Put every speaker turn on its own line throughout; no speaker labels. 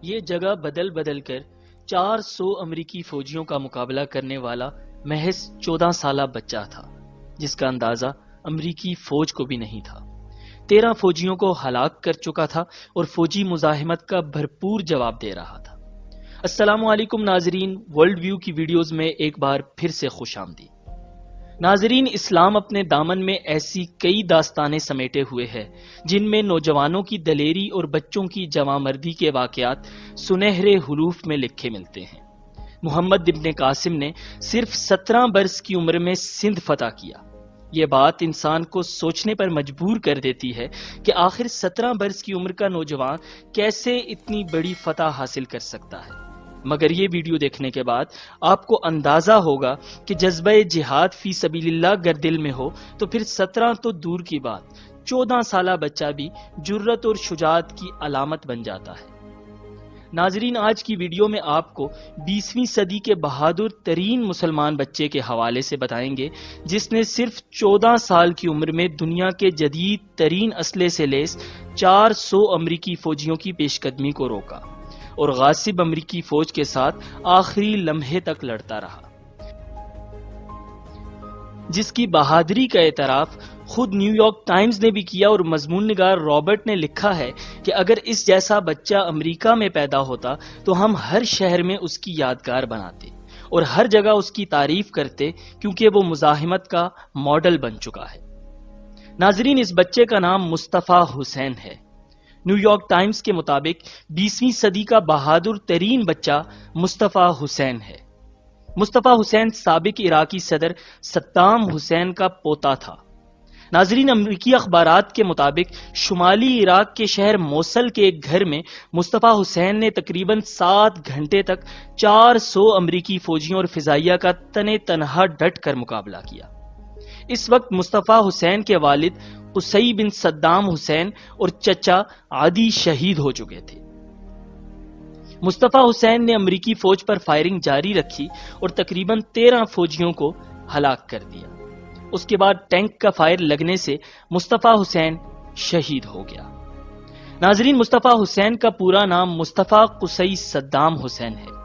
یہ جگہ بدل بدل کر 400 امریکی فوجیوں کا مقابلہ کرنے والا محض 14 سالہ بچہ تھا، جس کا اندازہ امریکی فوج کو بھی نہیں تھا۔ 13 فوجیوں کو ہلاک کر چکا تھا اور فوجی مزاحمت کا بھرپور جواب دے رہا تھا۔ السلام علیکم ناظرین، ورلڈ ویو کی ویڈیوز میں ایک بار پھر سے خوش آمدید۔ ناظرین، اسلام اپنے دامن میں ایسی کئی داستانیں سمیٹے ہوئے ہے جن میں نوجوانوں کی دلیری اور بچوں کی جواں مردی کے واقعات سنہرے حروف میں لکھے ملتے ہیں۔ محمد ابن قاسم نے صرف 17 برس کی عمر میں سندھ فتح کیا۔ یہ بات انسان کو سوچنے پر مجبور کر دیتی ہے کہ آخر 17 برس کی عمر کا نوجوان کیسے اتنی بڑی فتح حاصل کر سکتا ہے۔ مگر یہ ویڈیو دیکھنے کے بعد آپ کو اندازہ ہوگا کہ جذبہ جہاد فی سبیل اللہ گر دل میں ہو تو پھر 17 تو دور کی بات، 14 سالہ بچہ بھی جرت اور شجاعت کی علامت بن جاتا ہے۔ ناظرین، آج کی ویڈیو میں آپ کو 20ویں صدی کے بہادر ترین مسلمان بچے کے حوالے سے بتائیں گے جس نے صرف 14 سال کی عمر میں دنیا کے جدید ترین اسلحے سے لیس 400 امریکی فوجیوں کی پیش قدمی کو روکا اور غاصب امریکی فوج کے ساتھ آخری لمحے تک لڑتا رہا، جس کی بہادری کا اعتراف خود نیو یارک ٹائمز نے بھی کیا، اور مضمون نگار رابرٹ نے لکھا ہے کہ اگر اس جیسا بچہ امریکہ میں پیدا ہوتا تو ہم ہر شہر میں اس کی یادگار بناتے اور ہر جگہ اس کی تعریف کرتے، کیونکہ وہ مزاحمت کا ماڈل بن چکا ہے۔ ناظرین، اس بچے کا نام مصطفیٰ حسین ہے۔ نیو یارک ٹائمز کے مطابق 20ویں صدی کا بہادر ترین بچہ مصطفیٰ حسین ہے۔ مصطفیٰ حسین سابق عراقی صدر صدام حسین کا پوتا تھا۔ ناظرین، امریکی اخبارات کے مطابق شمالی عراق کے شہر موصل کے ایک گھر میں مصطفیٰ حسین نے تقریباً 7 گھنٹے تک 400 امریکی فوجیوں اور فضائیہ کا تنے تنہا ڈٹ کر مقابلہ کیا۔ اس وقت مصطفیٰ حسین کے والد قصی بن صدام حسین اور چچا عادی شہید ہو چکے تھے۔ مصطفیٰ حسین نے امریکی فوج پر فائرنگ جاری رکھی اور تقریباً 13 فوجیوں کو ہلاک کر دیا۔ اس کے بعد ٹینک کا فائر لگنے سے مصطفیٰ حسین شہید ہو گیا۔ ناظرین، مصطفیٰ حسین کا پورا نام مصطفیٰ قصی صدام حسین ہے۔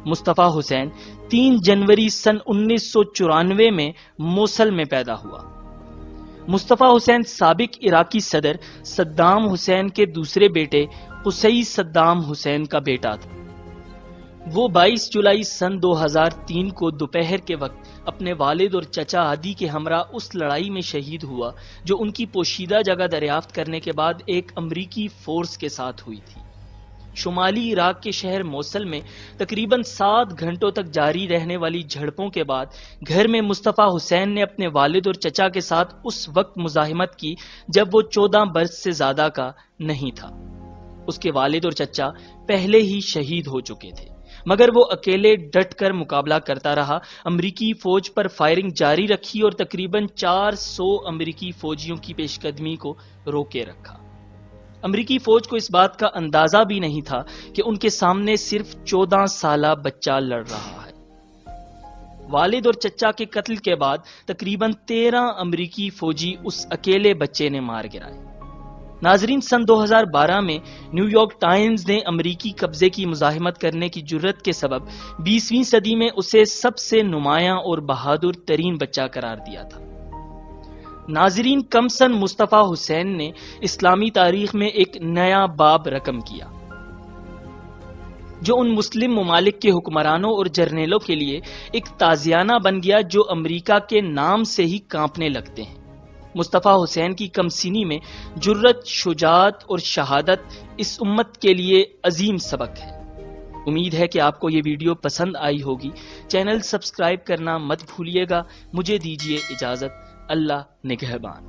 مصطفیٰ حسین 3 جنوری سن 1994 میں موصل میں پیدا ہوا۔ مصطفیٰ حسین سابق عراقی صدر صدام حسین کے دوسرے بیٹے قصی صدام حسین کا بیٹا تھا۔ وہ 22 جولائی سن 2003 کو دوپہر کے وقت اپنے والد اور چچا عادی کے ہمراہ اس لڑائی میں شہید ہوا جو ان کی پوشیدہ جگہ دریافت کرنے کے بعد ایک امریکی فورس کے ساتھ ہوئی تھی۔ شمالی عراق کے شہر موصل میں تقریباً 7 گھنٹوں تک جاری رہنے والی جھڑپوں کے بعد گھر میں مصطفیٰ حسین نے اپنے والد اور چچا کے ساتھ اس وقت مزاحمت کی جب وہ 14 برس سے زیادہ کا نہیں تھا۔ اس کے والد اور چچا پہلے ہی شہید ہو چکے تھے، مگر وہ اکیلے ڈٹ کر مقابلہ کرتا رہا، امریکی فوج پر فائرنگ جاری رکھی اور تقریباً 400 امریکی فوجیوں کی پیش قدمی کو روکے رکھا۔ امریکی فوج کو اس بات کا اندازہ بھی نہیں تھا کہ ان کے سامنے صرف 14 سالہ بچہ لڑ رہا ہے۔ والد اور چچا کے قتل کے بعد تقریباً 13 امریکی فوجی اس اکیلے بچے نے مار گرائے۔ ناظرین، سن 2012 میں نیو یارک ٹائمز نے امریکی قبضے کی مزاحمت کرنے کی جرت کے سبب 20ویں صدی میں اسے سب سے نمایاں اور بہادر ترین بچہ قرار دیا تھا۔ ناظرین، کم سن مصطفیٰ حسین نے اسلامی تاریخ میں ایک نیا باب رقم کیا جو ان مسلم ممالک کے حکمرانوں اور جرنیلوں کے لیے ایک تازیانہ بن گیا جو امریکہ کے نام سے ہی کانپنے لگتے ہیں۔ مصطفیٰ حسین کی کم سنی میں جرت، شجاعت اور شہادت اس امت کے لیے عظیم سبق ہے۔ امید ہے کہ آپ کو یہ ویڈیو پسند آئی ہوگی۔ چینل سبسکرائب کرنا مت بھولیے گا۔ مجھے دیجیے اجازت۔ اللہ نگہبان۔